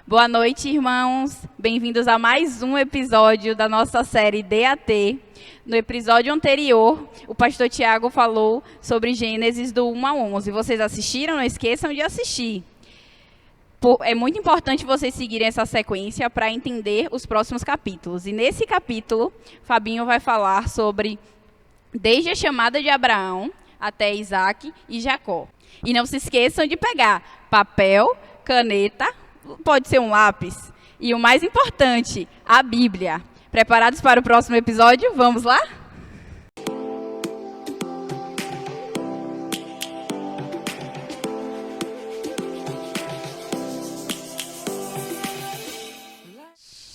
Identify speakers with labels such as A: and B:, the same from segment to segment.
A: Boa noite, irmãos. Bem-vindos a mais um episódio da nossa série DAT. No episódio anterior, o pastor Tiago falou sobre Gênesis do 1 a 11. Vocês assistiram? Não esqueçam de assistir. É muito importante vocês seguirem essa sequência para entender os próximos capítulos. E nesse capítulo, Fabinho vai falar sobre desde a chamada de Abraão até Isaac e Jacó. E não se esqueçam de pegar papel, caneta, pode ser um lápis. E o mais importante, a Bíblia. Preparados para o próximo episódio? Vamos lá?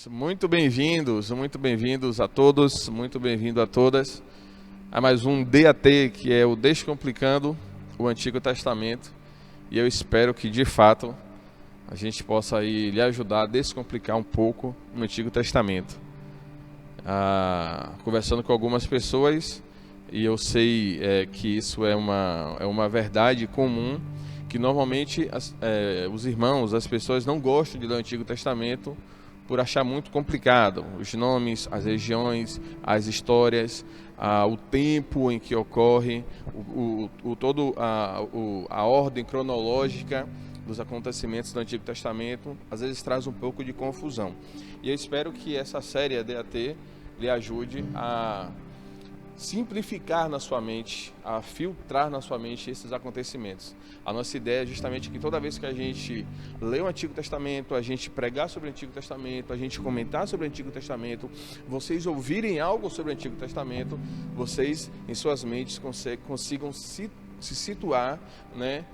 B: Muito bem-vindos a todos, muito bem-vindo a todas a mais um DAT, que é o Descomplicando o Antigo Testamento. E eu espero que, de fato, a gente possa aí lhe ajudar a descomplicar um pouco o Antigo Testamento. Conversando com algumas pessoas, e eu sei que isso é uma verdade comum, que normalmente os irmãos, as pessoas não gostam de ler o Antigo Testamento por achar muito complicado. Os nomes, as regiões, as histórias, o tempo em que ocorre, a ordem cronológica dos acontecimentos do Antigo Testamento, às vezes traz um pouco de confusão. E eu espero que essa série, a DAT, lhe ajude a simplificar na sua mente, a filtrar na sua mente esses acontecimentos. A nossa ideia é justamente que toda vez que a gente lê o Antigo Testamento, a gente pregar sobre o Antigo Testamento, a gente comentar sobre o Antigo Testamento, vocês ouvirem algo sobre o Antigo Testamento, vocês em suas mentes consigam se situar, né?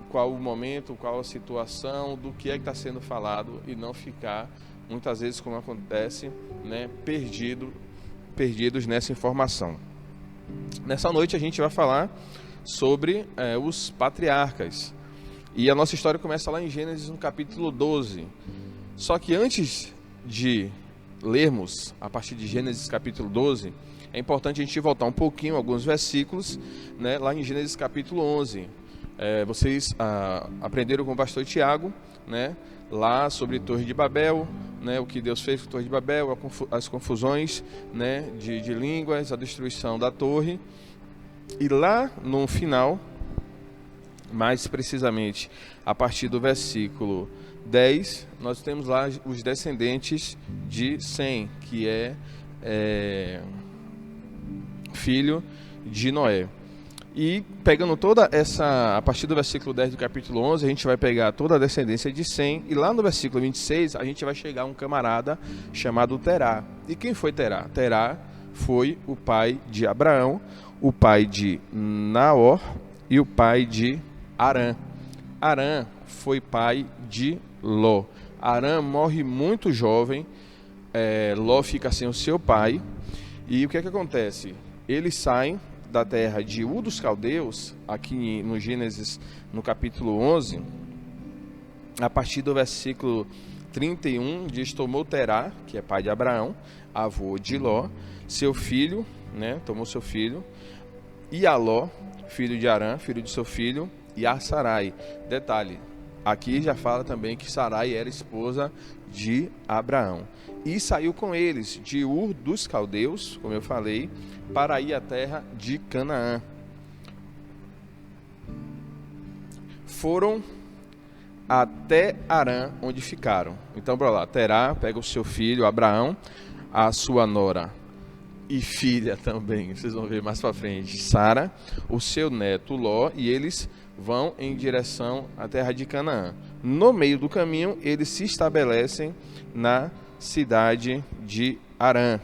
B: Qual o momento, qual a situação, do que é que está sendo falado, e não ficar, muitas vezes, como acontece, né, perdidos nessa informação. Nessa noite a gente vai falar sobre os patriarcas. E a nossa história começa lá em Gênesis, no capítulo 12. Só que antes de lermos a partir de Gênesis capítulo 12, é importante a gente voltar um pouquinho, alguns versículos, né, lá em Gênesis capítulo 11. Vocês aprenderam com o pastor Tiago, né, lá sobre Torre de Babel, né, o que Deus fez com a Torre de Babel, as confusões, né, de línguas, a destruição da torre. E lá no final, mais precisamente a partir do versículo 10, nós temos lá os descendentes de Sem, que é filho de Noé. E pegando toda essa, a partir do versículo 10 do capítulo 11, a gente vai pegar toda a descendência de Sem, e lá no versículo 26 a gente vai chegar a um camarada chamado Terá. E quem foi Terá? Terá foi o pai de Abraão, o pai de Naor e o pai de Arã. Arã foi pai de Ló. Arã morre muito jovem, Ló fica sem o seu pai, e o que é que acontece? Eles saem da terra de Ur dos Caldeus, aqui no Gênesis, no capítulo 11, a partir do versículo 31, diz: tomou Terá, que é pai de Abraão, avô de Ló, seu filho, né, tomou seu filho, e a Ló, filho de Arã, filho de seu filho, e a Sarai. Detalhe, aqui já fala também que Sarai era esposa de Abraão. E saiu com eles de Ur dos Caldeus, como eu falei, para ir à terra de Canaã. Foram até Arã, onde ficaram. Então, bora lá. Terá pega o seu filho Abraão, a sua nora e filha também, vocês vão ver mais para frente, Sara, o seu neto Ló, e eles vão em direção à terra de Canaã. No meio do caminho, eles se estabelecem na cidade de Arã.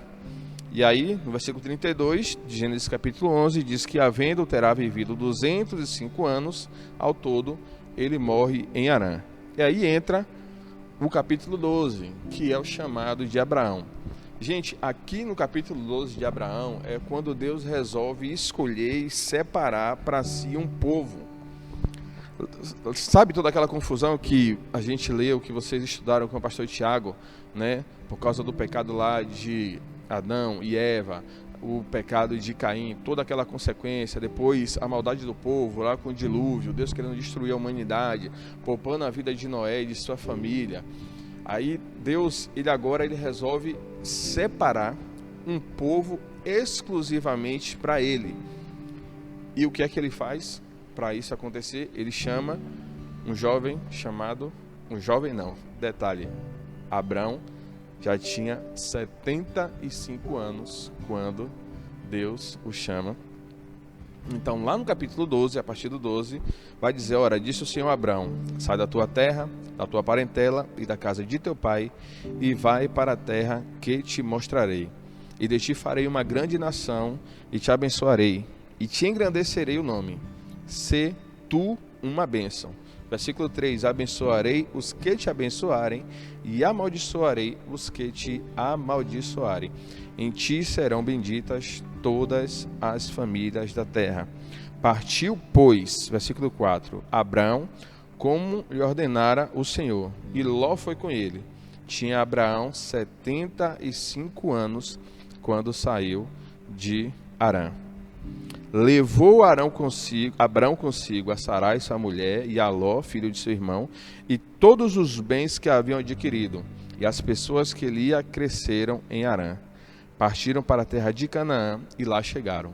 B: E aí, no versículo 32 de Gênesis capítulo 11, diz que, havendo Terá vivido 205 anos, ao todo, ele morre em Arã. E aí entra o capítulo 12, que é o chamado de Abraão. Gente, aqui no capítulo 12 de Abraão, é quando Deus resolve escolher e separar para si um povo. Sabe toda aquela confusão que a gente leu, que vocês estudaram com o pastor Tiago, né? Por causa do pecado lá de Adão e Eva, o pecado de Caim, toda aquela consequência, depois a maldade do povo lá com o dilúvio, Deus querendo destruir a humanidade, poupando a vida de Noé e de sua família. Aí Deus, ele resolve separar um povo exclusivamente para ele. E o que é que ele faz para isso acontecer? Ele chama um jovem chamado... detalhe, Abrão já tinha 75 anos quando Deus o chama. Então, lá no capítulo 12, a partir do 12, vai dizer: ora, disse o Senhor a Abrão, sai da tua terra, da tua parentela e da casa de teu pai, e vai para a terra que te mostrarei. E de ti farei uma grande nação, e te abençoarei, e te engrandecerei o nome. Sê tu uma bênção. Versículo 3, abençoarei os que te abençoarem, e amaldiçoarei os que te amaldiçoarem. Em ti serão benditas todas as famílias da terra. Partiu, pois, versículo 4, Abraão, como lhe ordenara o Senhor, e Ló foi com ele. Tinha Abraão 75 anos quando saiu de Harã. Levou Abrão consigo a Sarai, sua mulher, e a Ló, filho de seu irmão, e todos os bens que haviam adquirido, e as pessoas que lhe acresceram em Harã. Partiram para a terra de Canaã e lá chegaram.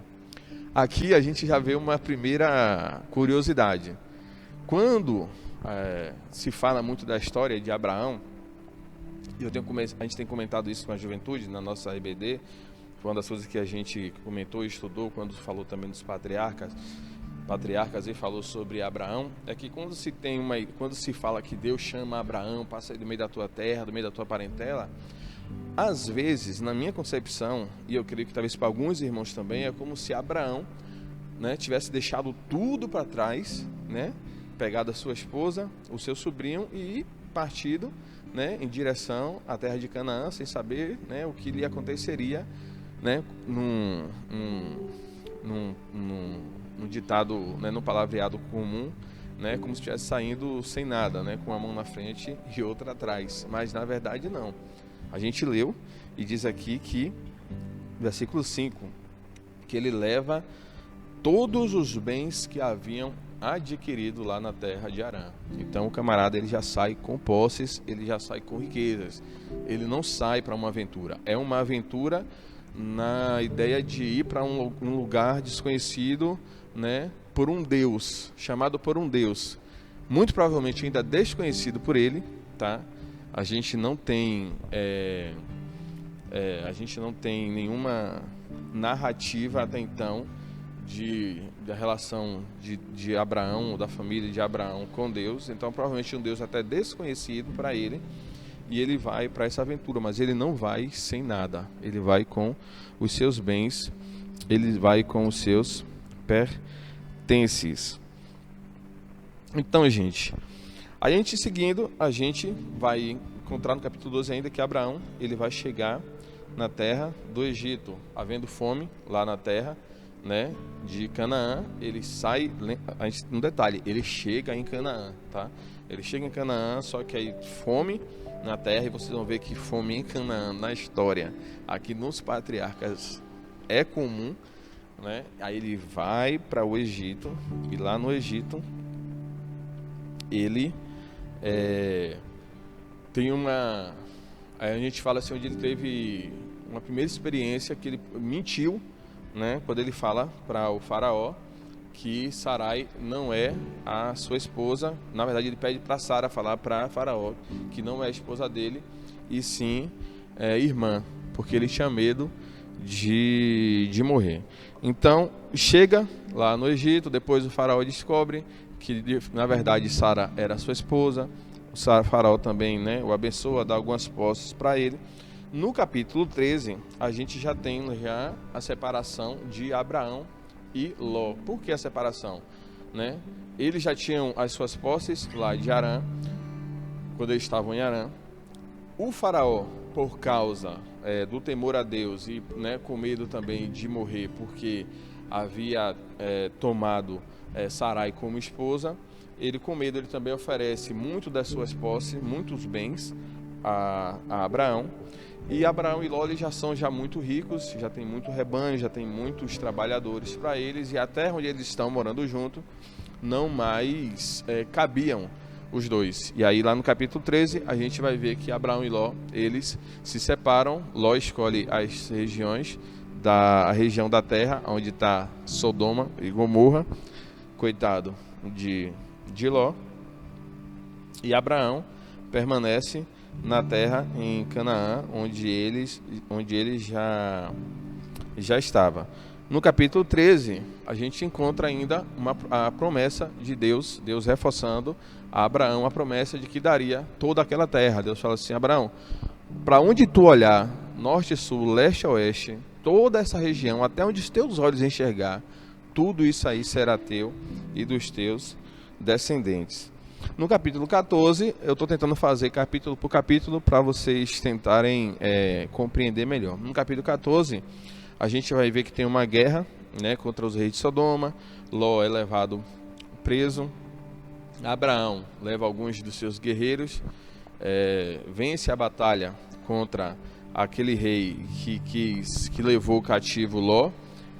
B: Aqui a gente já vê uma primeira curiosidade. Quando se fala muito da história de Abraão, e a gente tem comentado isso com a juventude na nossa EBD, foi uma das coisas que a gente comentou e estudou quando falou também dos patriarcas e falou sobre Abraão, é que quando se fala que Deus chama Abraão, passa aí do meio da tua terra, do meio da tua parentela, às vezes, na minha concepção, e eu creio que talvez para alguns irmãos também, é como se Abraão, né, tivesse deixado tudo para trás, né, pegado a sua esposa, o seu sobrinho e partido, né, em direção à terra de Canaã, sem saber, né, o que lhe aconteceria, né, num ditado, né, no palavreado comum, né, como se estivesse saindo sem nada, né, com uma mão na frente e outra atrás. Mas na verdade não. A gente leu e diz aqui que, versículo 5, que ele leva todos os bens que haviam adquirido lá na terra de Harã. Então o camarada, ele já sai com posses, ele já sai com riquezas. Ele não sai para uma aventura. É uma aventura na ideia de ir para um lugar desconhecido, né, por um Deus, chamado por um Deus, muito provavelmente ainda desconhecido por ele, tá? A gente não tem nenhuma narrativa até então da relação de Abraão, da família de Abraão com Deus. Então provavelmente um Deus até desconhecido para ele, e ele vai para essa aventura, mas ele não vai sem nada. Ele vai com os seus bens, ele vai com os seus pertences. Então, gente, a gente seguindo, a gente vai encontrar no capítulo 12 ainda que Abraão, ele vai chegar na terra do Egito, havendo fome lá na terra, né, de Canaã. Ele sai, um detalhe, ele chega em Canaã, tá? Ele chega em Canaã, só que aí fome na terra, e vocês vão ver que fome em Canaã, na história, aqui nos patriarcas, é comum, né? Aí ele vai para o Egito, e lá no Egito ele tem uma... Aí a gente fala assim, onde ele teve uma primeira experiência que ele mentiu, né? Quando ele fala para o faraó que Sarai não é a sua esposa. Na verdade, ele pede para Sara falar para faraó que não é a esposa dele, e sim irmã, porque ele tinha medo de morrer. Então, chega lá no Egito, depois o faraó descobre que, na verdade, Sara era sua esposa. O faraó também, né, o abençoa, dá algumas posses para ele. No capítulo 13, a gente já tem a separação de Abraão e Ló. Por que a separação? Né? Eles já tinham as suas posses lá de Harã, quando eles estavam em Harã. O faraó, por causa do temor a Deus e, né, com medo também de morrer, porque havia tomado Sarai como esposa, ele, com medo, ele também oferece muito das suas posses, muitos bens a Abraão. E Abraão e Ló já são muito ricos, já tem muito rebanho, já tem muitos trabalhadores para eles, e a terra onde eles estão morando junto não mais cabiam os dois. E aí lá no capítulo 13 a gente vai ver que Abraão e Ló, eles se separam. Ló escolhe as regiões a região da terra onde está Sodoma e Gomorra, coitado de Ló, e Abraão permanece na terra em Canaã, onde ele já estava. No capítulo 13, a gente encontra ainda a promessa de Deus reforçando a Abraão a promessa de que daria toda aquela terra. Deus fala assim: Abraão, para onde tu olhar, norte, sul, leste, oeste, toda essa região, até onde os teus olhos enxergar, tudo isso aí será teu e dos teus descendentes. No capítulo 14, eu estou tentando fazer capítulo por capítulo para vocês tentarem compreender melhor. No capítulo 14, a gente vai ver que tem uma guerra, né, contra os reis de Sodoma. Ló é levado preso. Abraão leva alguns dos seus guerreiros, vence a batalha contra aquele rei que levou cativo Ló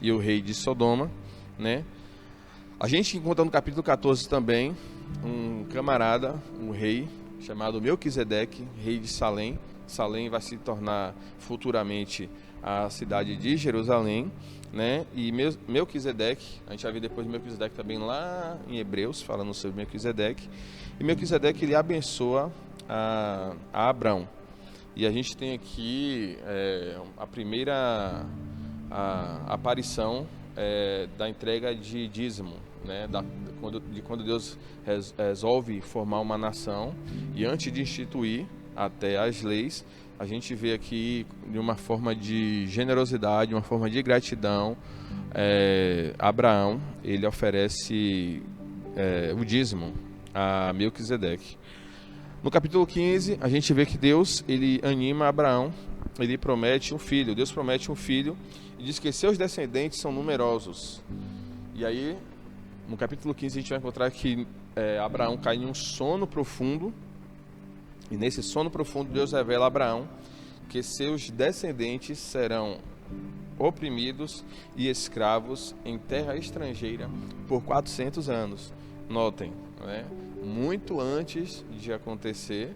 B: e o rei de Sodoma, né? A gente encontra no capítulo 14 também um camarada, um rei chamado Melquisedeque, rei de Salém. Salém vai se tornar futuramente a cidade de Jerusalém, né? E Melquisedeque, a gente vai ver depois de Melquisedeque também lá em Hebreus, falando sobre Melquisedeque. E Melquisedeque, ele abençoa a Abraão. E a gente tem aqui a primeira aparição da entrega de dízimo, né? Quando Deus resolve formar uma nação, e antes de instituir até as leis, a gente vê aqui de uma forma de generosidade, uma forma de gratidão, Abraão, ele oferece o dízimo a Melquisedeque. No capítulo 15, a gente vê que Deus, ele anima Abraão, ele promete um filho. Deus promete um filho e diz que seus descendentes são numerosos. E aí, no capítulo 15, a gente vai encontrar que Abraão cai em um sono profundo. E nesse sono profundo, Deus revela a Abraão que seus descendentes serão oprimidos e escravos em terra estrangeira por 400 anos. Notem, né? Muito antes de acontecer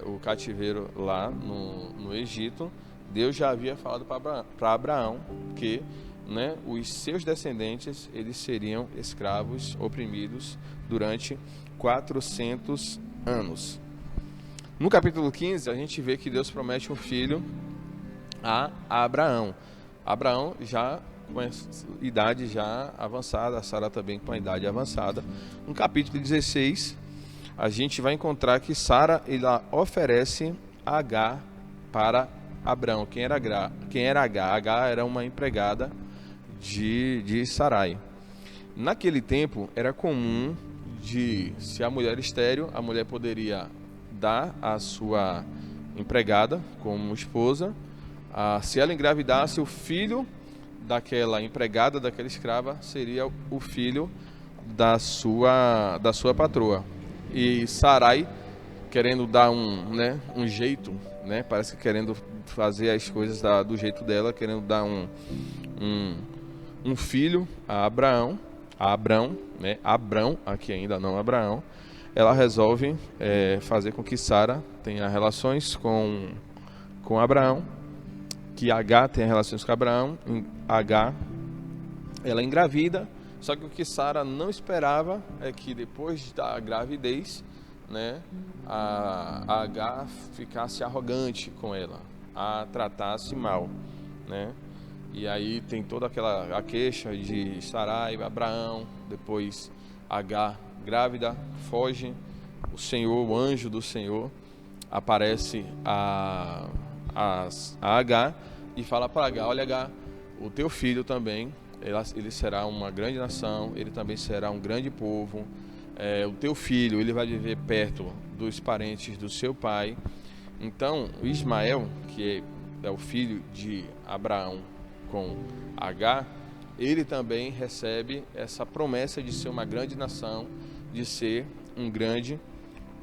B: o cativeiro lá no Egito, Deus já havia falado para Abraão que, né, os seus descendentes eles seriam escravos, oprimidos durante 400 anos. No capítulo 15, a gente vê que Deus promete um filho a Abraão. Abraão já com a idade já avançada, a Sara também com a idade avançada. No capítulo 16, a gente vai encontrar que Sara ela oferece Agar para Abraão. Quem era Agar? Agar era uma empregada de Sarai. Naquele tempo, era comum se a mulher estéril, a mulher poderia dar a sua empregada como esposa. Se ela engravidasse, o filho daquela empregada, daquela escrava, seria o filho da sua patroa. E Sarai, querendo dar um jeito, né? Parece que querendo fazer as coisas do jeito dela, querendo dar um filho a Abraão, né? Abrão, aqui ainda não Abraão. Ela resolve fazer com que Sara tenha relações com Abraão, que Agar tenha relações com Abraão. Agar, ela engravida, só que o que Sara não esperava é que depois da gravidez, né, a Agar ficasse arrogante com ela, a tratasse mal, né? E aí tem toda a queixa de Sarai, Abraão, depois Agar grávida, foge, o anjo do Senhor aparece a Agar e fala para Agar: olha, Agar, o teu filho também, ele será uma grande nação, ele também será um grande povo, o teu filho, ele vai viver perto dos parentes do seu pai. Então, Ismael, que é o filho de Abraão com Agar, ele também recebe essa promessa de ser uma grande nação, de ser um grande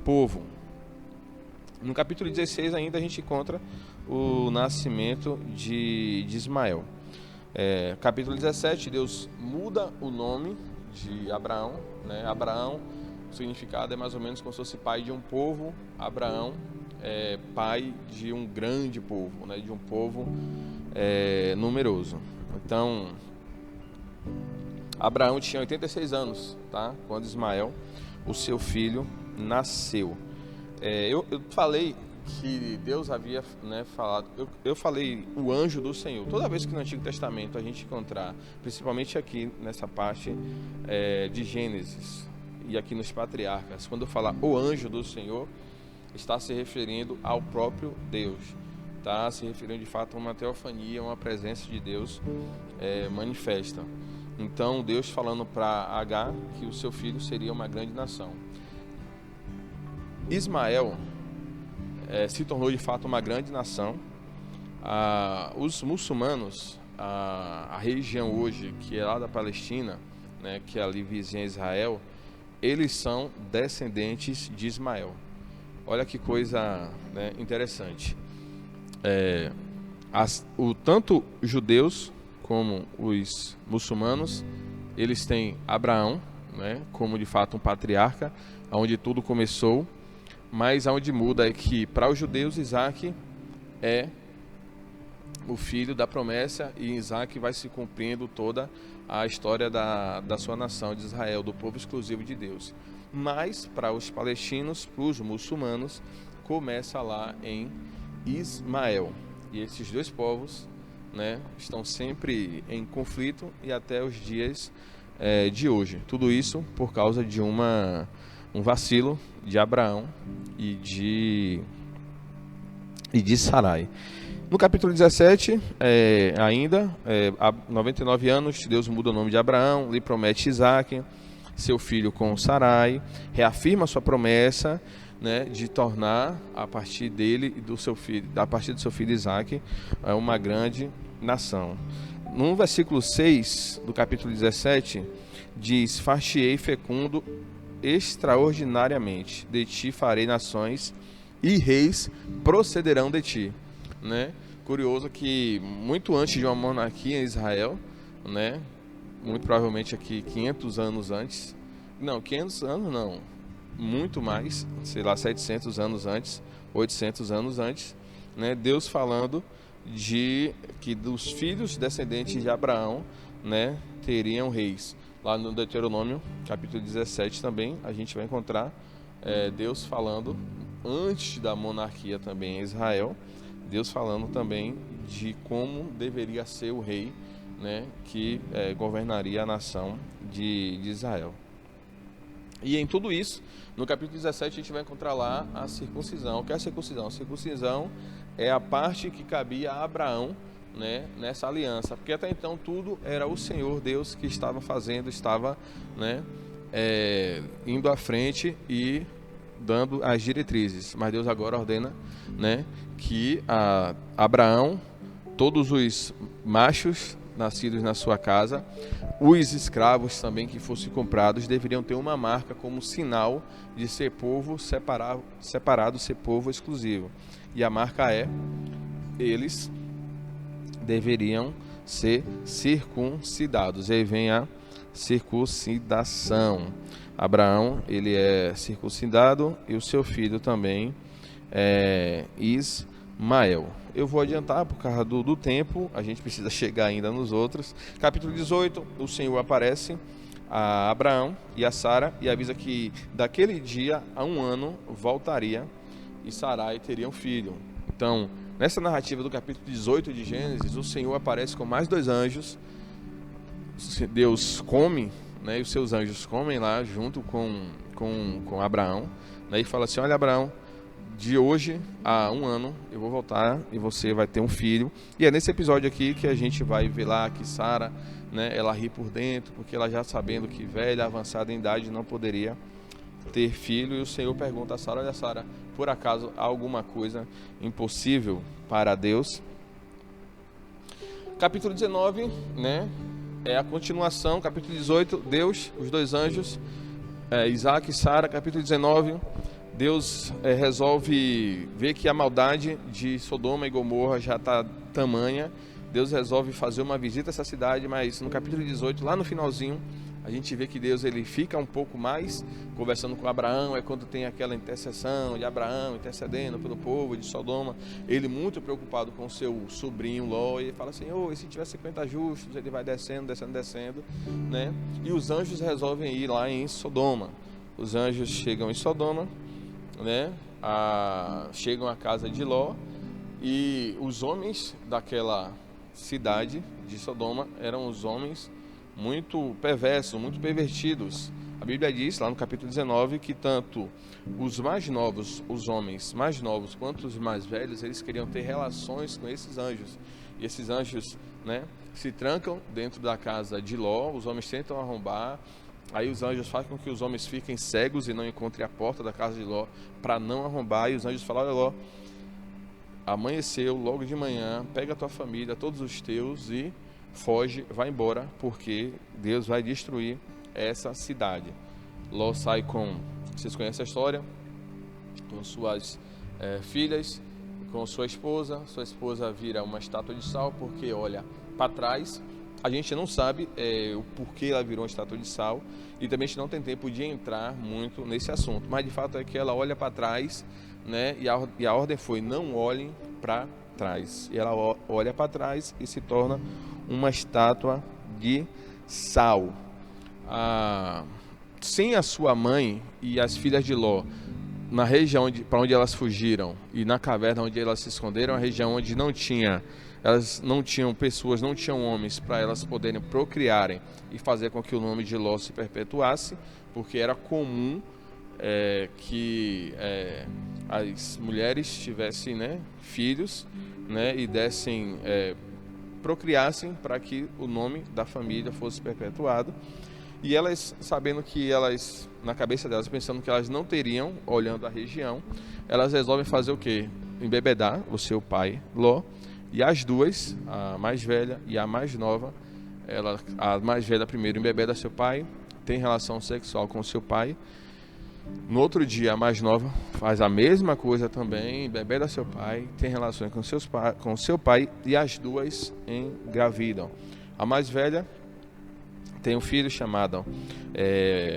B: povo. No capítulo 16 ainda a gente encontra o nascimento de Ismael. Capítulo 17, Deus muda o nome de Abraão, né? Abraão O significado é mais ou menos como se fosse pai de um povo. Abraão é pai de um grande povo, né? De um povo numeroso. Então, Abraão tinha 86 anos, tá? Quando Ismael, o seu filho, nasceu. Eu falei que Deus havia, né, falado, eu falei o anjo do Senhor. Toda vez que no Antigo Testamento a gente encontrar, principalmente aqui nessa parte de Gênesis e aqui nos patriarcas, quando eu falar o anjo do Senhor, está se referindo ao próprio Deus, está se referindo de fato a uma teofania, uma presença de Deus manifesta. Então Deus falando para Agar que o seu filho seria uma grande nação. Ismael se tornou de fato uma grande nação. Os muçulmanos, a região hoje que é lá da Palestina, né, que é ali vizinha a Israel, eles são descendentes de Ismael. Olha que coisa, né, interessante. Tanto os judeus como os muçulmanos, eles têm Abraão, né, como de fato um patriarca, onde tudo começou. Mas onde muda é que para os judeus Isaac é o filho da promessa, e em Isaac vai se cumprindo toda a história da sua nação de Israel, do povo exclusivo de Deus. Mas para os palestinos, para os muçulmanos, começa lá em Ismael. E esses dois povos, né, estão sempre em conflito e até os dias de hoje. Tudo isso por causa de um vacilo de Abraão e de Sarai. No capítulo 17, há 99 anos, Deus muda o nome de Abraão, lhe promete Isaac, seu filho com Sarai, reafirma sua promessa, né, de tornar a partir dele e do seu filho, a partir do seu filho Isaac, uma grande nação. No versículo 6 do capítulo 17, diz: far-te-ei fecundo extraordinariamente, de ti farei nações e reis procederão de ti, né? Curioso que muito antes de uma monarquia em Israel, né, muito provavelmente aqui 500 anos antes, não, 500 anos não, muito mais, sei lá, 700 anos antes, 800 anos antes, né, Deus falando de que dos filhos descendentes de Abraão, né, teriam reis. Lá no Deuteronômio, capítulo 17 também, a gente vai encontrar Deus falando, antes da monarquia também em Israel, Deus falando também de como deveria ser o rei, né, que governaria a nação de Israel. E em tudo isso, no capítulo 17, a gente vai encontrar lá a circuncisão. O que é a circuncisão? A circuncisão é a parte que cabia a Abraão, né, nessa aliança, porque até então tudo era o Senhor Deus que estava fazendo, estava, né, indo à frente e dando as diretrizes, mas Deus agora ordena, né, que Abraão, todos os machos nascidos na sua casa, os escravos também que fossem comprados, deveriam ter uma marca como sinal de ser povo separado, ser povo exclusivo, e a marca eles deveriam ser circuncidados. E aí vem a circuncidação. Abraão, ele é circuncidado e o seu filho também é Ismael. Eu vou adiantar por causa do tempo, a gente precisa chegar ainda nos outros. Capítulo 18, o Senhor aparece a Abraão e a Sara e avisa que daquele dia a 1 ano voltaria e Sarai teria um filho. Então, nessa narrativa do capítulo 18 de Gênesis, o Senhor aparece com mais 2 anjos. Deus come, né, e os seus anjos comem lá junto com Abraão, né, e fala assim: olha, Abraão, de hoje a 1 ano eu vou voltar e você vai ter um filho. E é nesse episódio aqui que a gente vai ver lá que Sara, né, ela ri por dentro, porque ela já sabendo que velha, avançada em idade, não poderia ter filho. E o Senhor pergunta a Sara: olha, Sara, por acaso há alguma coisa impossível para Deus? Capítulo 19, né, é a continuação. Capítulo 18, Deus, os 2 anjos, Isaac e Sara. Capítulo 19, Deus resolve ver que a maldade de Sodoma e Gomorra já está tamanha. Deus resolve fazer uma visita a essa cidade, mas no capítulo 18, lá no finalzinho, A gente vê que Deus ele fica um pouco mais conversando com Abraão, é quando tem aquela intercessão de Abraão intercedendo pelo povo de Sodoma, ele muito preocupado com o seu sobrinho Ló, e ele fala assim, e se tiver 50 justos, ele vai descendo, né? E os anjos resolvem ir lá em Sodoma. Os anjos chegam em Sodoma, né? Chegam à casa de Ló, e os homens daquela cidade de Sodoma eram os homens muito perversos, muito pervertidos. A Bíblia diz, lá no capítulo 19, que tanto os mais novos, os homens mais novos, quanto os mais velhos, eles queriam ter relações com esses anjos. E esses anjos, né, se trancam dentro da casa de Ló, os homens tentam arrombar, aí os anjos fazem com que os homens fiquem cegos e não encontrem a porta da casa de Ló para não arrombar, e os anjos falam, olha Ló, amanheceu logo de manhã, pega a tua família, todos os teus e foge, vai embora, porque Deus vai destruir essa cidade. Ló sai vocês conhecem a história, com suas filhas, com sua esposa vira uma estátua de sal, porque olha para trás. A gente não sabe o porquê ela virou uma estátua de sal, e também a gente não tem tempo de entrar muito nesse assunto, mas de fato é que ela olha para trás, né? E a ordem foi, não olhem para trás, e ela olha para trás e se torna uma estátua de sal. Sem a sua mãe e as filhas de Ló, na região para onde elas fugiram e na caverna onde elas se esconderam, a região onde elas não tinham pessoas, não tinham homens para elas poderem procriarem e fazer com que o nome de Ló se perpetuasse, porque era comum que as mulheres tivessem, né, filhos, né, e procriassem para que o nome da família fosse perpetuado. E elas, sabendo que elas, na cabeça delas, pensando que elas não teriam, olhando a região, elas resolvem fazer o quê? Embebedar o seu pai, Ló, e as duas, a mais velha e a mais nova, a mais velha primeiro embebeda seu pai, tem relação sexual com seu pai. No outro dia, a mais nova faz a mesma coisa também, embebeda seu pai, tem relações com seu pai, e as duas engravidam. A mais velha tem um filho chamado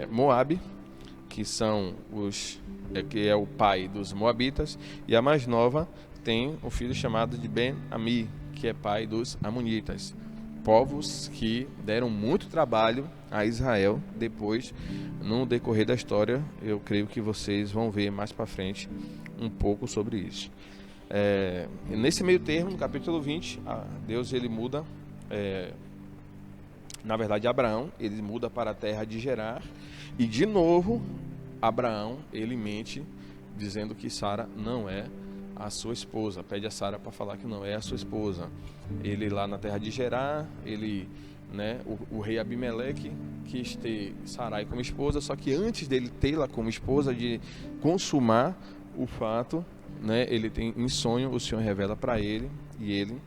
B: Moabe, que é o pai dos moabitas, e a mais nova tem um filho chamado de Ben-Ami, que é pai dos amonitas, povos que deram muito trabalho a Israel. Depois, no decorrer da história, eu creio que vocês vão ver mais para frente um pouco sobre isso. Nesse meio termo, no capítulo 20, Deus ele muda, na verdade Abraão, ele muda para a terra de Gerar, e de novo Abraão ele mente, dizendo que Sara não é a sua esposa, pede a Sara para falar que não é a sua esposa. Ele lá na terra de Gerar, o rei Abimeleque quis ter Sarai como esposa, só que antes dele tê-la como esposa, de consumar o fato, né, ele tem em sonho, o Senhor revela para ele, e ele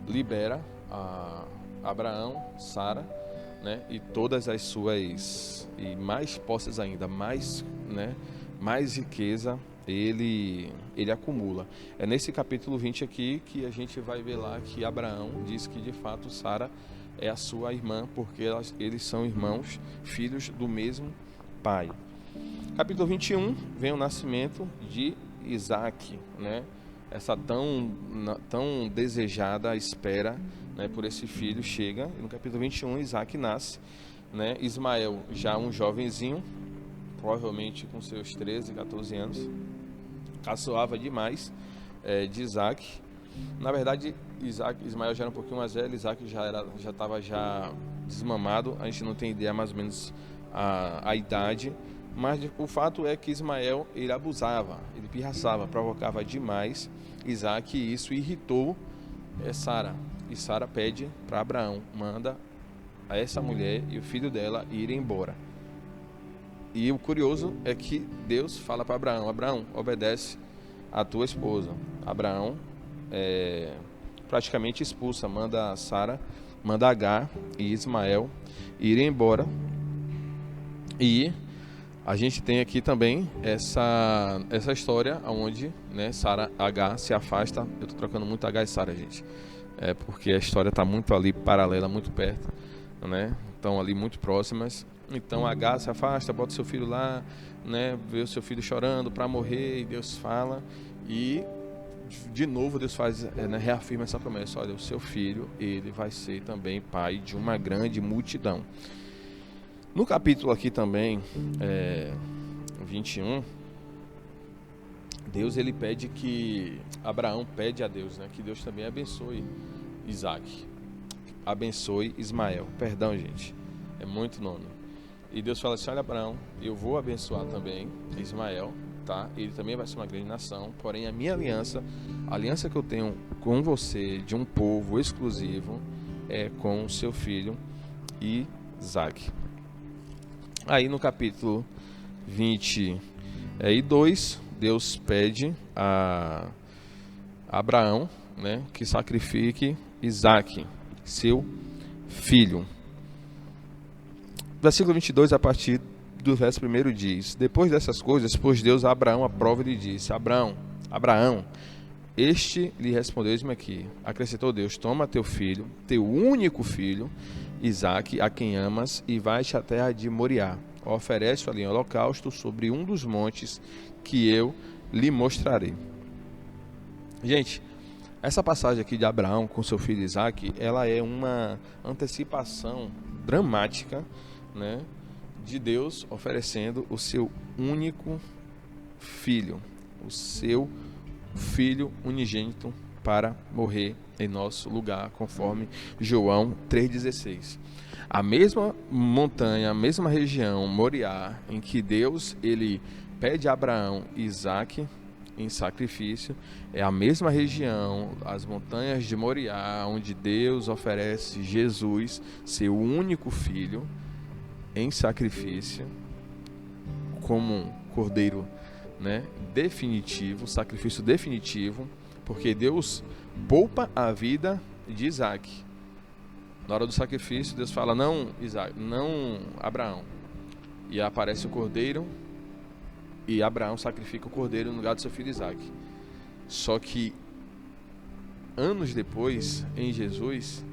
B: libera a Abraão, Sara, né, e todas as suas, e mais posses ainda, mais riqueza ele acumula. É nesse capítulo 20 aqui que a gente vai ver lá que Abraão diz que de fato Sara é a sua irmã, porque eles são irmãos, filhos do mesmo pai. Capítulo 21 vem o nascimento de Isaac, né? Essa tão desejada espera, né, por esse filho chega. No capítulo 21 Isaac nasce, né? Ismael já um jovenzinho, provavelmente com seus 13, 14 anos, caçoava demais de Isaac. Na verdade, Ismael já era um pouquinho mais velho, Isaac já estava desmamado, a gente não tem ideia mais ou menos a idade, mas o fato é que Ismael ele abusava, ele pirraçava, provocava demais Isaac, e isso irritou Sara. E Sara pede para Abraão, manda a essa mulher e o filho dela irem embora. E o curioso é que Deus fala para Abraão, Abraão, obedece a tua esposa. Abraão praticamente expulsa, manda Sara, manda Agar e Ismael irem embora. E a gente tem aqui também essa história onde, né, Agar se afasta. Eu estou trocando muito Agar e Sara, gente, porque a história está muito ali, paralela, muito perto. né? Estão ali muito próximas. Então Agar se afasta, bota seu filho lá, né? Vê o seu filho chorando para morrer, e Deus fala, e de novo Deus faz, né, reafirma essa promessa: olha, o seu filho, ele vai ser também pai de uma grande multidão. No capítulo aqui também, 21, Deus, ele pede que Abraão pede a Deus, né, que Deus também abençoe Isaac, abençoe Ismael. Perdão, gente, é muito nome. E Deus fala assim: olha, Abraão, eu vou abençoar também Ismael, tá? Ele também vai ser uma grande nação, porém a minha aliança, a aliança que eu tenho com você, de um povo exclusivo, é com o seu filho Isaac. Aí no capítulo 22, Deus pede a Abraão, né, que sacrifique Isaac, seu filho. Versículo 22, a partir do verso 1 diz: depois dessas coisas, pôs Deus a Abraão à prova e lhe disse: Abraão, este lhe respondeu: eis-me aqui. Acrescentou Deus: toma teu filho, teu único filho, Isaac, a quem amas, e vai-te à terra de Moriá. Oferece-o ali em holocausto sobre um dos montes que eu lhe mostrarei. Gente, essa passagem aqui de Abraão com seu filho Isaac, ela é uma antecipação dramática, né, de Deus oferecendo o seu único filho, o seu filho unigênito, para morrer em nosso lugar, conforme João 3,16. A mesma montanha, a mesma região, Moriá, em que Deus, ele pede a Abraão e Isaac em sacrifício, é a mesma região, as montanhas de Moriá, onde Deus oferece Jesus, seu único filho, em sacrifício, como um cordeiro, né, definitivo, sacrifício definitivo, porque Deus poupa a vida de Isaac. Na hora do sacrifício, Deus fala: não, Isaac, não, Abraão. E aparece o cordeiro, e Abraão sacrifica o cordeiro no lugar do seu filho Isaac. Só que anos depois, em Jesus,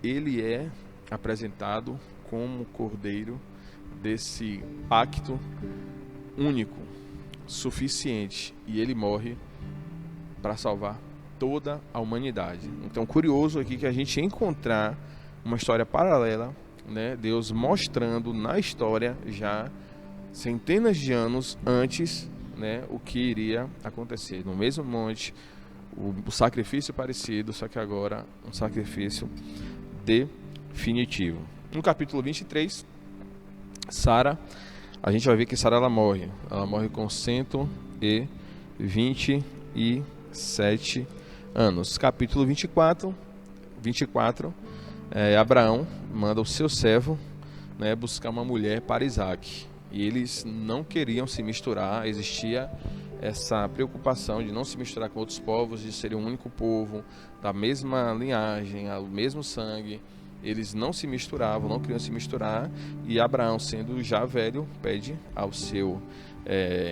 B: ele é apresentado como cordeiro desse pacto único, suficiente, e ele morre para salvar toda a humanidade. Então, curioso aqui que a gente encontrar uma história paralela, né? Deus mostrando na história já centenas de anos antes, né, o que iria acontecer no mesmo monte, o sacrifício parecido, só que agora um sacrifício definitivo. No capítulo 23, Sara, a gente vai ver que Sara ela morre com 127 anos. Capítulo 24, Abraão manda o seu servo, né, buscar uma mulher para Isaac. E eles não queriam se misturar, existia essa preocupação de não se misturar com outros povos, de serem um único povo, da mesma linhagem, o mesmo sangue. Eles não se misturavam, não queriam se misturar, e Abraão, sendo já velho, pede ao seu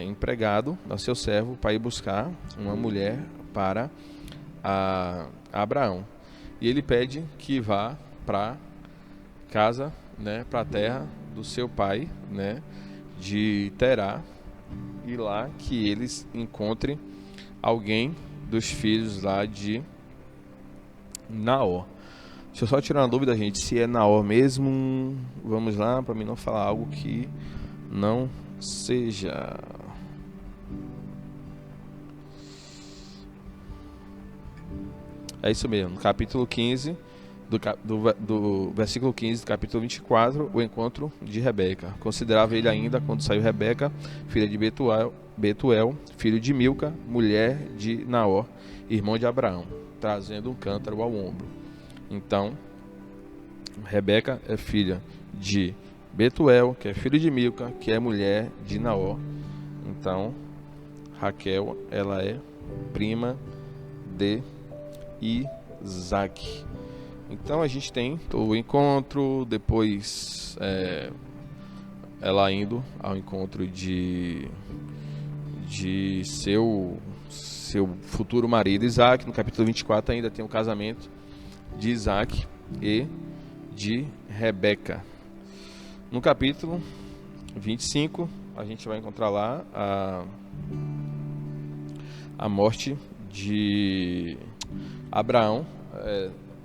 B: empregado, ao seu servo, para ir buscar uma mulher para Abraão. E ele pede que vá para casa, né, para a terra do seu pai, né, de Terá, e lá que eles encontrem alguém dos filhos lá de Naor. Deixa eu só tirar uma dúvida, gente, se é Naor mesmo. Vamos lá, para mim não falar algo que não seja. É isso mesmo, no capítulo 15, do versículo 15 do capítulo 24, o encontro de Rebeca. Considerava ele ainda quando saiu Rebeca, filha de Betuel, filho de Milca, mulher de Naor, irmão de Abraão, trazendo um cântaro ao ombro. Então, Rebeca é filha de Betuel, que é filho de Milca, que é mulher de Naor. Então, Raquel, ela é prima de Isaac. Então a gente tem o encontro, depois ela indo ao encontro de seu futuro marido Isaac. No capítulo 24 ainda tem o casamento de Isaac e de Rebeca. No capítulo 25, a gente vai encontrar lá a morte de Abraão.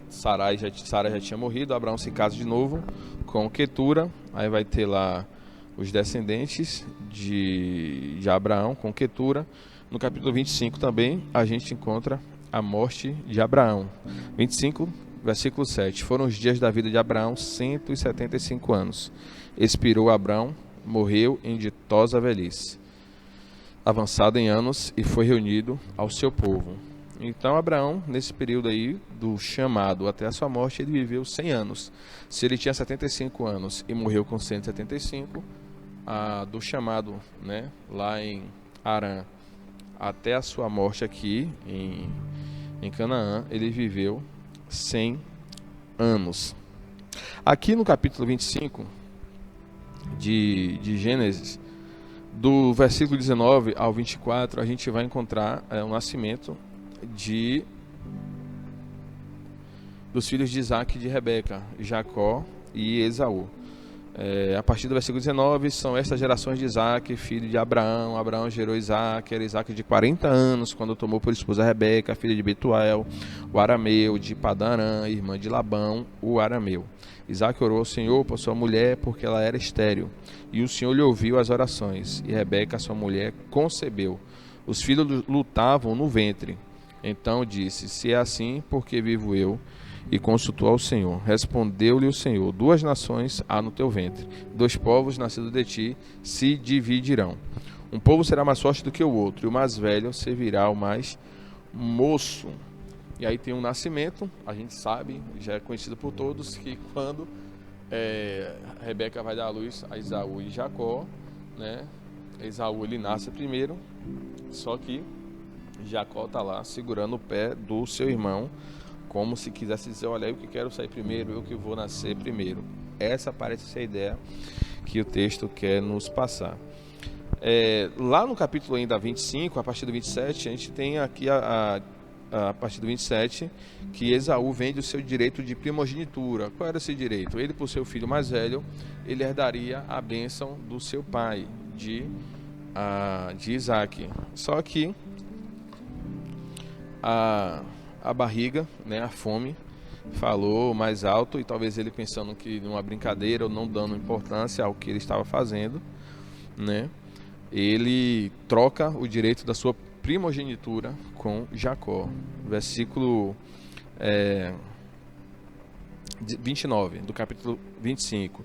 B: Sara já tinha morrido, Abraão se casa de novo com Quetura, aí vai ter lá os descendentes de Abraão com Quetura. No capítulo 25 também a gente encontra a morte de Abraão. 25, versículo 7. Foram os dias da vida de Abraão 175 anos. Expirou Abraão, morreu em ditosa velhice, avançado em anos, e foi reunido ao seu povo. Então Abraão, nesse período aí do chamado até a sua morte, ele viveu 100 anos. Se ele tinha 75 anos e morreu com 175, do chamado, né, lá em Harã até a sua morte aqui em Canaã, ele viveu 100 anos. Aqui no capítulo 25 de Gênesis, do versículo 19 ao 24, a gente vai encontrar o nascimento dos filhos de Isaac e de Rebeca, Jacó e Esaú. A partir do versículo 19, são estas gerações de Isaac, filho de Abraão. Abraão gerou Isaac, era Isaac de 40 anos, quando tomou por esposa Rebeca, filha de Betuel, o arameu, de Padan-Arã, irmã de Labão, o arameu. Isaac orou ao Senhor por sua mulher, porque ela era estéril, e o Senhor lhe ouviu as orações, e Rebeca, sua mulher, concebeu. Os filhos lutavam no ventre. Então disse: se é assim, porque vivo eu? E consultou ao Senhor. Respondeu-lhe o Senhor: 2 nações há no teu ventre, 2 povos nascidos de ti se dividirão. Um povo será mais forte do que o outro, e o mais velho servirá ao mais moço. E aí tem um nascimento, a gente sabe, já é conhecido por todos, que quando Rebeca vai dar à luz a Esaú e Jacó, né? Esaú, ele nasce primeiro, só que Jacó está lá segurando o pé do seu irmão, como se quisesse dizer: olha, eu que quero sair primeiro, eu que vou nascer primeiro. Essa parece ser a ideia que o texto quer nos passar. Lá no capítulo ainda 25, a partir do 27, a gente tem aqui a partir do 27, que Esaú vende o seu direito de primogenitura. Qual era esse direito? Ele, por seu filho mais velho, ele herdaria a bênção do seu pai, de Isaac. Só que a barriga, né, a fome, falou mais alto, e talvez ele pensando que numa brincadeira ou não dando importância ao que ele estava fazendo, né, ele troca o direito da sua primogenitura com Jacó. Versículo 29 do capítulo 25.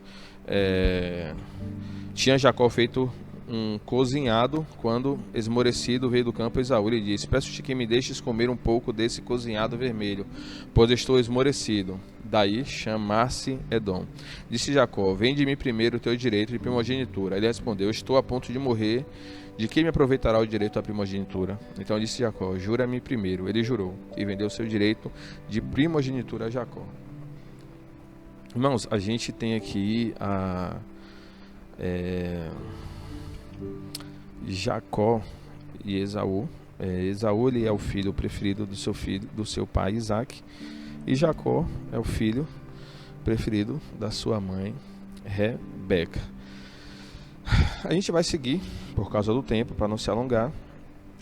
B: Tinha Jacó feito um cozinhado, quando esmorecido veio do campo Esaú e disse: peço-te que me deixes comer um pouco desse cozinhado vermelho, pois estou esmorecido. Daí chamar-se Edom. Disse Jacó: vende-me primeiro o teu direito de primogenitura. Ele respondeu: estou a ponto de morrer, de quem me aproveitará o direito à primogenitura? Então disse Jacó: jura-me primeiro. Ele jurou e vendeu seu direito de primogenitura a Jacó. Irmãos, a gente tem aqui Jacó e Esaú. Esaú, ele é o filho preferido do seu pai Isaac, e Jacó é o filho preferido da sua mãe Rebeca. A gente vai seguir, por causa do tempo, para não se alongar.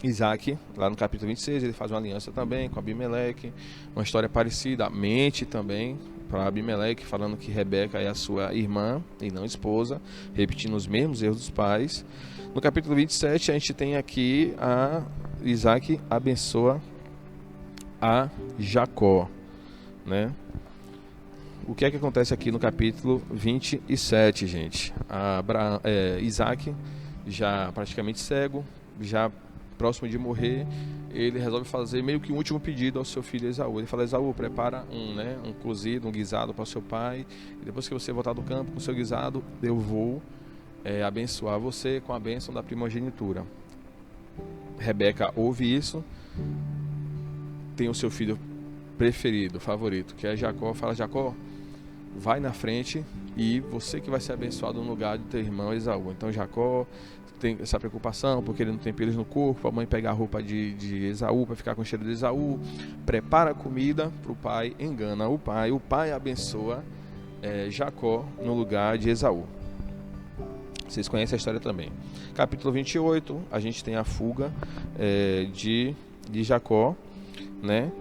B: Isaac, lá no capítulo 26, ele faz uma aliança também com Abimeleque, uma história parecida, mente também para Abimeleque, falando que Rebeca é a sua irmã e não esposa, repetindo os mesmos erros dos pais. No capítulo 27, a gente tem aqui Isaac abençoa a Jacó, né? O que é que acontece aqui no capítulo 27, gente? Isaac, já praticamente cego, já próximo de morrer, ele resolve fazer meio que um último pedido ao seu filho Esaú. Ele fala: Esaú, prepara um cozido, um guisado para o seu pai, e depois que você voltar do campo com o seu guisado, eu vou abençoar você com a bênção da primogenitura. Rebeca ouve isso, tem o seu filho preferido, favorito, que é Jacó. Fala: Jacó, vai na frente e você que vai ser abençoado no lugar do teu irmão Esaú. Então Jacó tem essa preocupação porque ele não tem pelos no corpo, a mãe pega a roupa de Esaú para ficar com o cheiro de Esaú, prepara a comida para o pai, engana o pai abençoa Jacó no lugar de Esaú. Vocês conhecem a história também. Capítulo 28, a gente tem a fuga de Jacó, né?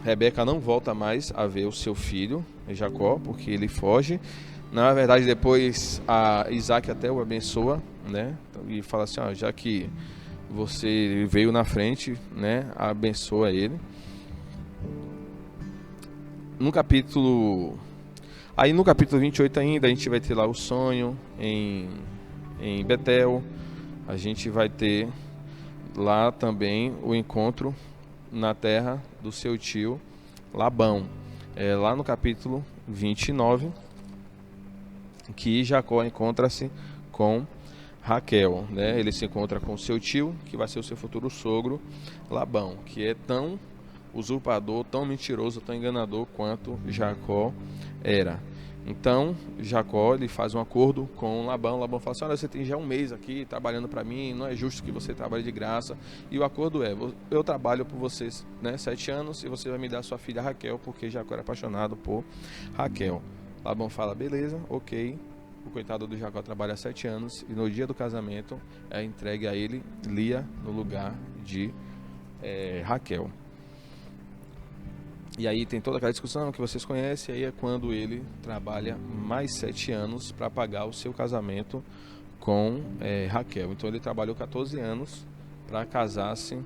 B: Rebeca não volta mais a ver o seu filho, Jacó, porque ele foge. Na verdade, depois Isaac até o abençoa, né? E fala assim, já que você veio na frente, né? Abençoa ele. No capítulo 28 ainda, a gente vai ter lá o sonho em Betel. A gente vai ter lá também o encontro na terra do seu tio Labão. Lá no capítulo 29, que Jacó encontra-se com Raquel, né? Ele se encontra com o seu tio, que vai ser o seu futuro sogro, Labão, que é tão usurpador, tão mentiroso, tão enganador quanto Jacó era. Então, Jacó ele faz um acordo com Labão. Labão fala assim, olha, você tem já um mês aqui trabalhando para mim, não é justo que você trabalhe de graça. E o acordo é, eu trabalho por vocês, né, 7 anos e você vai me dar sua filha Raquel, porque Jacó era apaixonado por Raquel. Labão fala, beleza, ok. O coitado do Jacó trabalha 7 anos e no dia do casamento é entregue a ele Lia no lugar de Raquel. E aí tem toda aquela discussão que vocês conhecem, aí é quando ele trabalha mais 7 anos para pagar o seu casamento com Raquel. Então ele trabalhou 14 anos para casar-se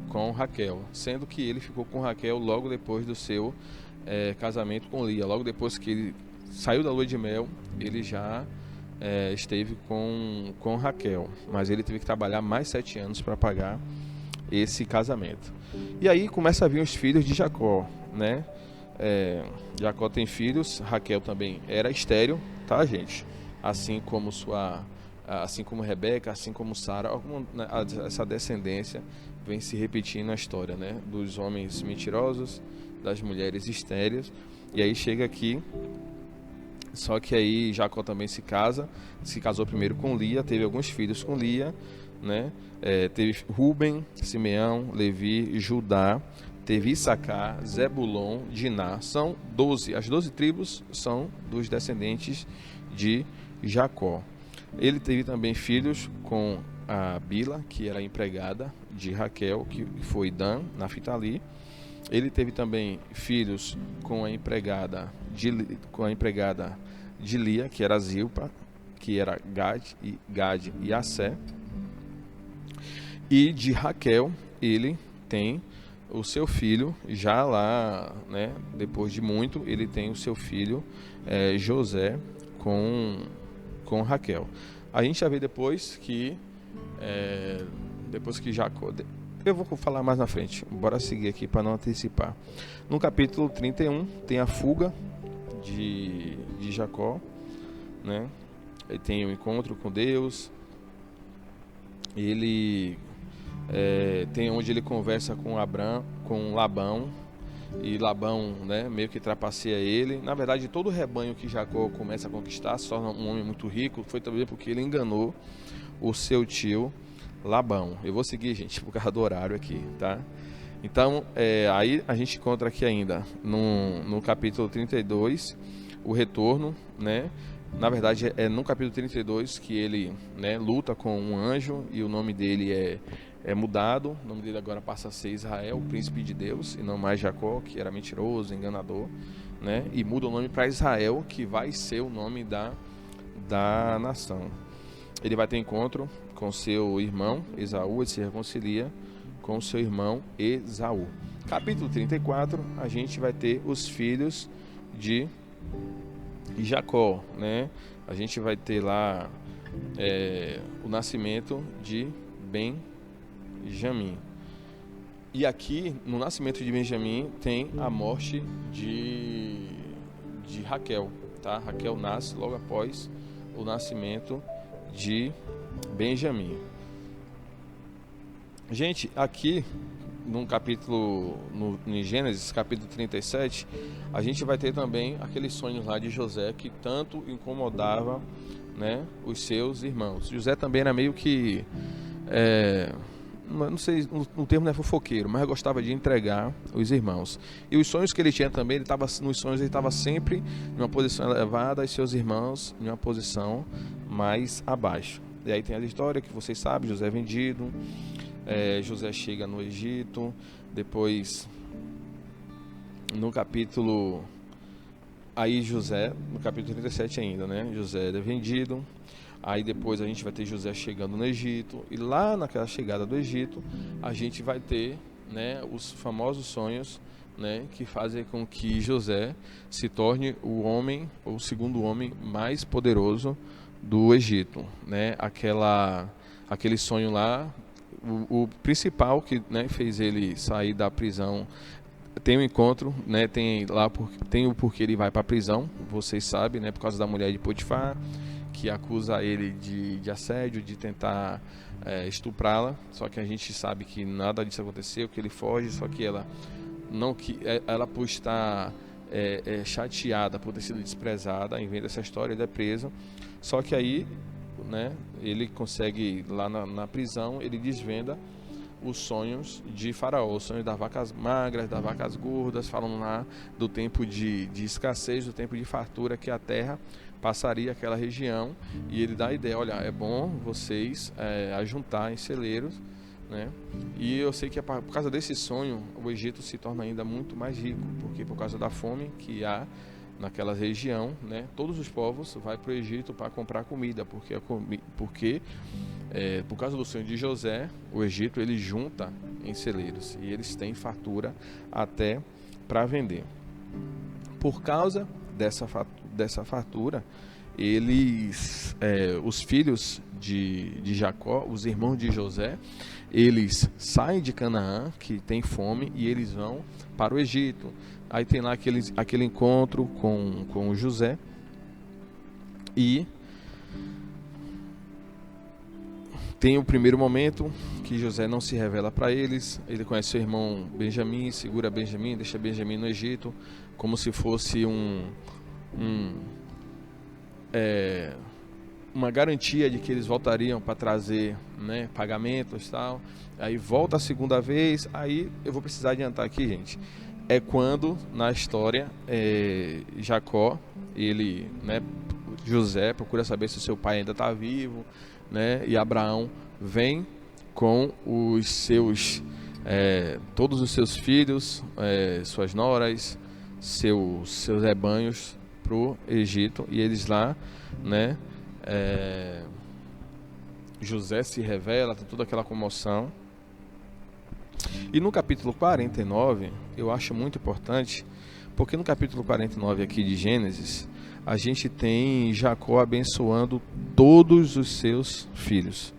B: com Raquel, sendo que ele ficou com Raquel logo depois do seu casamento com Lia. Logo depois que ele saiu da lua de mel, ele já esteve com Raquel, mas ele teve que trabalhar mais 7 anos para pagar esse casamento. E aí começa a vir os filhos de Jacó, né? Jacó tem filhos, Raquel também era estéril, tá, gente? Assim como Rebeca, assim como Sara, essa descendência vem se repetindo na história, né? Dos homens mentirosos, das mulheres estéreis. E aí chega aqui, só que aí Jacó também se casou primeiro com Lia, teve alguns filhos com Lia, né? Teve Ruben, Simeão, Levi, Judá, teve Issacar, Zebulon, Diná. São 12, as 12 tribos são dos descendentes de Jacó. Ele teve também filhos com a Bila, que era empregada de Raquel, que foi Dan, Naftali. Ele teve também filhos com a empregada de Lia, que era Zilpa, que era Gade e Assé. E de Raquel, ele tem o seu filho, já lá, né, depois de muito, ele tem o seu filho José com Raquel. A gente já vê depois que Jacó... Eu vou falar mais na frente, bora seguir aqui para não antecipar. No capítulo 31 tem a fuga de Jacó, né? Ele tem um encontro com Deus, ele tem onde ele conversa com Labão, e Labão, né, meio que trapaceia ele. Na verdade, todo o rebanho que Jacó começa a conquistar se torna um homem muito rico, foi também porque ele enganou o seu tio Labão. Eu vou seguir, gente, por causa do horário aqui, tá? Então, aí a gente encontra aqui ainda no capítulo 32 o retorno, né? Na verdade, é no capítulo 32 que ele, né, luta com um anjo e o nome dele é mudado. O nome dele agora passa a ser Israel, o príncipe de Deus, e não mais Jacó, que era mentiroso, enganador, né? E muda o nome para Israel, que vai ser o nome da nação. Ele vai ter encontro com seu irmão Esaú, ele se reconcilia com seu irmão Esaú. Capítulo 34, a gente vai ter os filhos de Jacó, né? A gente vai ter lá o nascimento de Benjamim. E aqui, no nascimento de Benjamim, tem a morte de Raquel, tá? Raquel nasce logo após o nascimento de Benjamim. Gente, aqui num capítulo, em Gênesis, capítulo 37, a gente vai ter também aqueles sonhos lá de José que tanto incomodava, né, os seus irmãos. José também era meio que não sei, no termo não é fofoqueiro, mas gostava de entregar os irmãos. E os sonhos que ele tinha também, nos sonhos ele estava sempre em uma posição elevada e seus irmãos em uma posição mais abaixo. E aí tem a história que vocês sabem, José é vendido, José chega no Egito, depois no capítulo... Aí José, no capítulo 37 ainda, né? José é vendido. Aí depois a gente vai ter José chegando no Egito. E lá naquela chegada do Egito, a gente vai ter, né, os famosos sonhos, né, que fazem com que José se torne o homem, ou o segundo homem mais poderoso do Egito, né? Aquele sonho lá, o principal que, né, fez ele sair da prisão. Tem um encontro, né? Tem o porquê ele vai para a prisão, vocês sabem, né? Por causa da mulher de Potifar, que acusa ele de assédio, de tentar estuprá-la. Só que a gente sabe que nada disso aconteceu, que ele foge, só que ela por estar chateada por ter sido desprezada, inventa essa história, ele é preso. Só que aí, né? Ele consegue lá na prisão, ele desvenda os sonhos de Faraó, os sonhos das vacas magras, das vacas gordas, falando lá do tempo de escassez, do tempo de fartura que a terra passaria aquela região, e ele dá a ideia, olha, é bom vocês ajuntar em celeiros, né? E eu sei que por causa desse sonho o Egito se torna ainda muito mais rico, porque por causa da fome que há naquela região, né, todos os povos vão para o Egito para comprar comida, porque por causa do sonho de José, o Egito ele junta em celeiros e eles têm fartura até para vender. Por causa dessa fartura, os filhos de Jacó, os irmãos de José, eles saem de Canaã, que tem fome, e eles vão para o Egito. Aí tem lá aquele encontro com José, e tem o primeiro momento que José não se revela para eles. Ele conhece seu irmão Benjamim, segura Benjamim, deixa Benjamim no Egito, como se fosse uma garantia de que eles voltariam para trazer, né, pagamentos e tal. Aí volta a segunda vez. Aí eu vou precisar adiantar aqui, gente. É quando na história Jacó, né, José procura saber se seu pai ainda está vivo, né, e Abraão vem com os seus todos os seus filhos, suas noras, seus rebanhos pro Egito, e eles lá, né, José se revela, tem toda aquela comoção. E no capítulo 49, eu acho muito importante, porque no capítulo 49 aqui de Gênesis, a gente tem Jacó abençoando todos os seus filhos,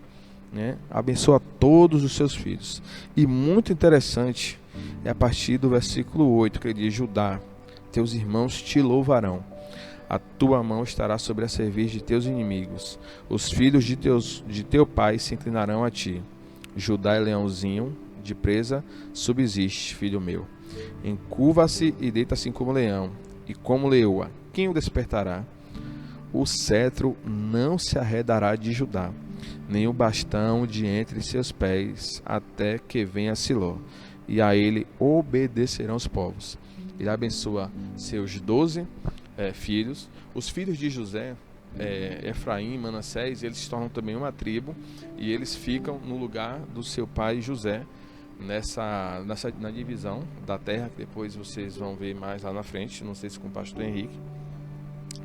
B: né? Abençoa todos os seus filhos. E muito interessante é a partir do versículo 8, que ele diz: Judá, teus irmãos te louvarão, a tua mão estará sobre a cerviz de teus inimigos, os filhos de teu pai se inclinarão a ti. Judá é leãozinho de presa, subsiste, filho meu. Encurva-se e deita-se como leão, e como leoa, quem o despertará? O cetro não se arredará de Judá, nem o bastão de entre seus pés, até que venha Siló, e a ele obedecerão os povos. Ele abençoa seus 12 filhos. Os filhos de José, Efraim, Manassés, eles se tornam também uma tribo, e eles ficam no lugar do seu pai José, na divisão da terra, que depois vocês vão ver mais lá na frente. Não sei se com o pastor Henrique,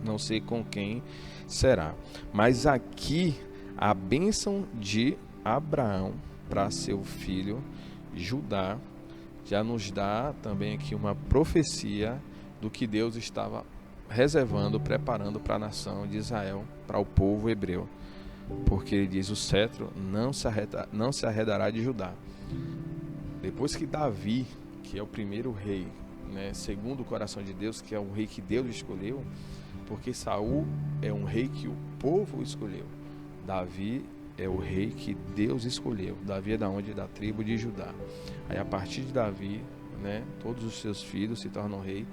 B: não sei com quem será, mas aqui a bênção de Abraão para seu filho Judá já nos dá também aqui uma profecia do que Deus estava reservando, preparando para a nação de Israel, para o povo hebreu, porque ele diz: o cetro não se arredará de Judá. Depois que Davi, que é o primeiro rei, né, segundo o coração de Deus, que é o rei que Deus escolheu, porque Saul é um rei que o povo escolheu, Davi é o rei que Deus escolheu. Davi é da onde? Da tribo de Judá. Aí a partir de Davi, né, todos os seus filhos se tornam rei,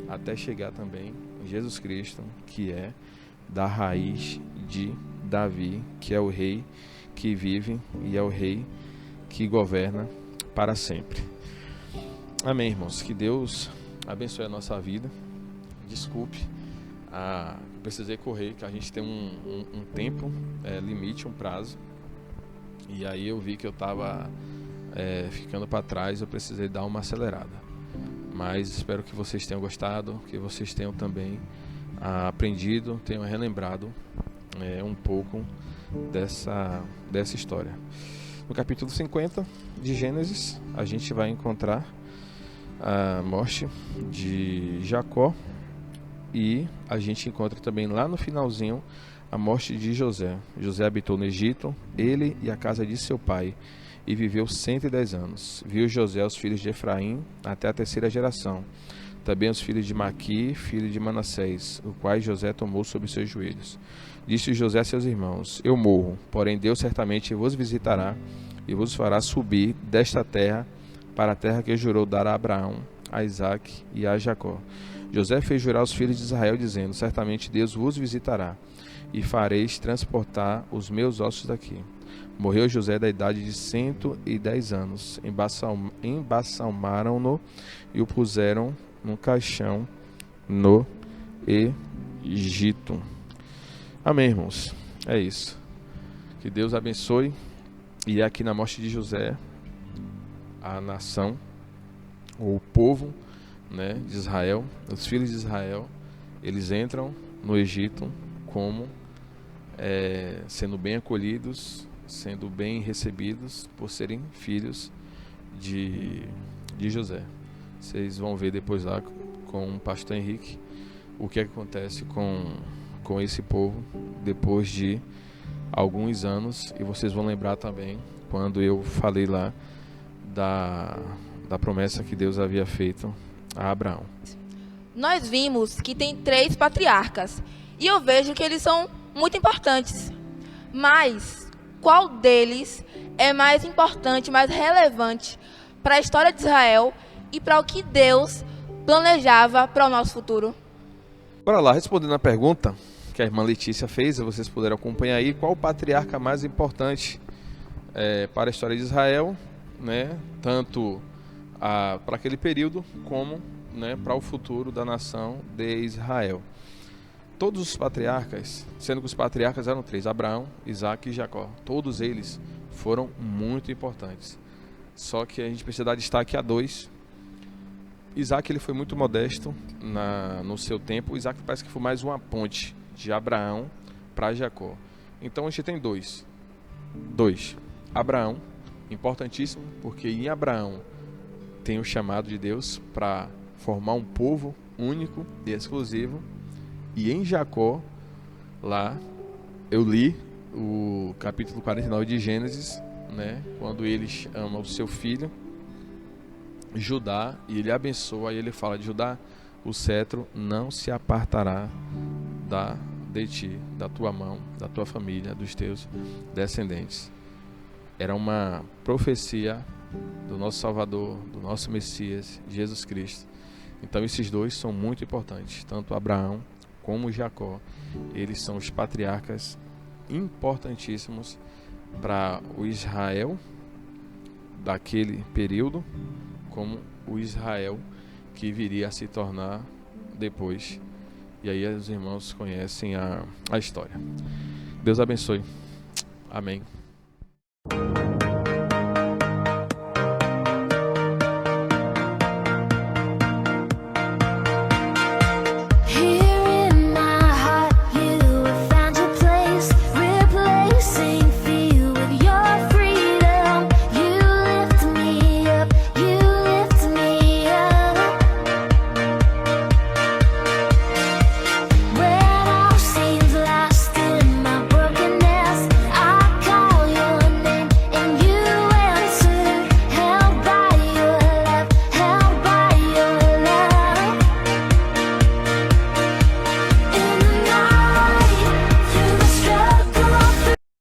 B: até chegar também em Jesus Cristo, que é da raiz de Davi, que é o rei que vive e é o rei que governa para sempre. Amém, irmãos. Que Deus abençoe a nossa vida. Desculpe, precisei correr, que a gente tem um tempo limite, um prazo. E aí eu vi que eu estava ficando para trás, eu precisei dar uma acelerada. Mas espero que vocês tenham gostado, que vocês tenham também aprendido, tenham relembrado um pouco dessa história. No capítulo 50 de Gênesis, a gente vai encontrar a morte de Jacó e a gente encontra também lá no finalzinho a morte de José. José habitou no Egito, ele e a casa de seu pai, e viveu 110 anos. Viu José os filhos de Efraim até a terceira geração, também os filhos de Maqui, filho de Manassés, o qual José tomou sobre seus joelhos. Disse José a seus irmãos: eu morro, porém Deus certamente vos visitará e vos fará subir desta terra para a terra que jurou dar a Abraão, a Isaque e a Jacó. José fez jurar aos filhos de Israel, dizendo: certamente Deus vos visitará e fareis transportar os meus ossos daqui. Morreu José da idade de 110 anos. Embalsamaram-no e o puseram num caixão no Egito. Amém, irmãos. É isso. Que Deus abençoe. E aqui na morte de José, a nação, ou o povo, de Israel, os filhos de Israel, eles entram no Egito como sendo bem acolhidos, sendo bem recebidos por serem filhos de José. Vocês vão ver depois lá com o pastor Henrique o que acontece com esse povo depois de alguns anos, e vocês vão lembrar também quando eu falei lá da promessa que Deus havia feito a Abraão.
C: Nós vimos que tem 3 patriarcas e eu vejo que eles são muito importantes, mas qual deles é mais importante, mais relevante para a história de Israel e para o que Deus planejava para o nosso futuro?
B: Bora lá, respondendo a pergunta que a irmã Letícia fez, vocês puderam acompanhar aí, qual o patriarca mais importante para a história de Israel, tanto para aquele período como para o futuro da nação de Israel. Todos os patriarcas, sendo que os patriarcas eram 3, Abraão, Isaque e Jacó, todos eles foram muito importantes. Só que a gente precisa dar destaque a 2. Isaque, ele foi muito modesto no seu tempo. Isaque parece que foi mais uma ponte de Abraão para Jacó. Então a gente tem 2. Abraão, importantíssimo, porque em Abraão tem o chamado de Deus para formar um povo único e exclusivo. E em Jacó, lá, eu li o capítulo 49 de Gênesis, quando ele ama o seu filho, Judá, e ele abençoa, e ele fala de Judá: o cetro não se apartará de ti, da tua mão, da tua família, dos teus descendentes. Era uma profecia do nosso Salvador, do nosso Messias, Jesus Cristo. Então esses 2 são muito importantes, tanto Abraão como Jacó. Eles são os patriarcas importantíssimos para o Israel daquele período, como o Israel que viria a se tornar depois. E aí os irmãos conhecem a história. Deus abençoe. Amém.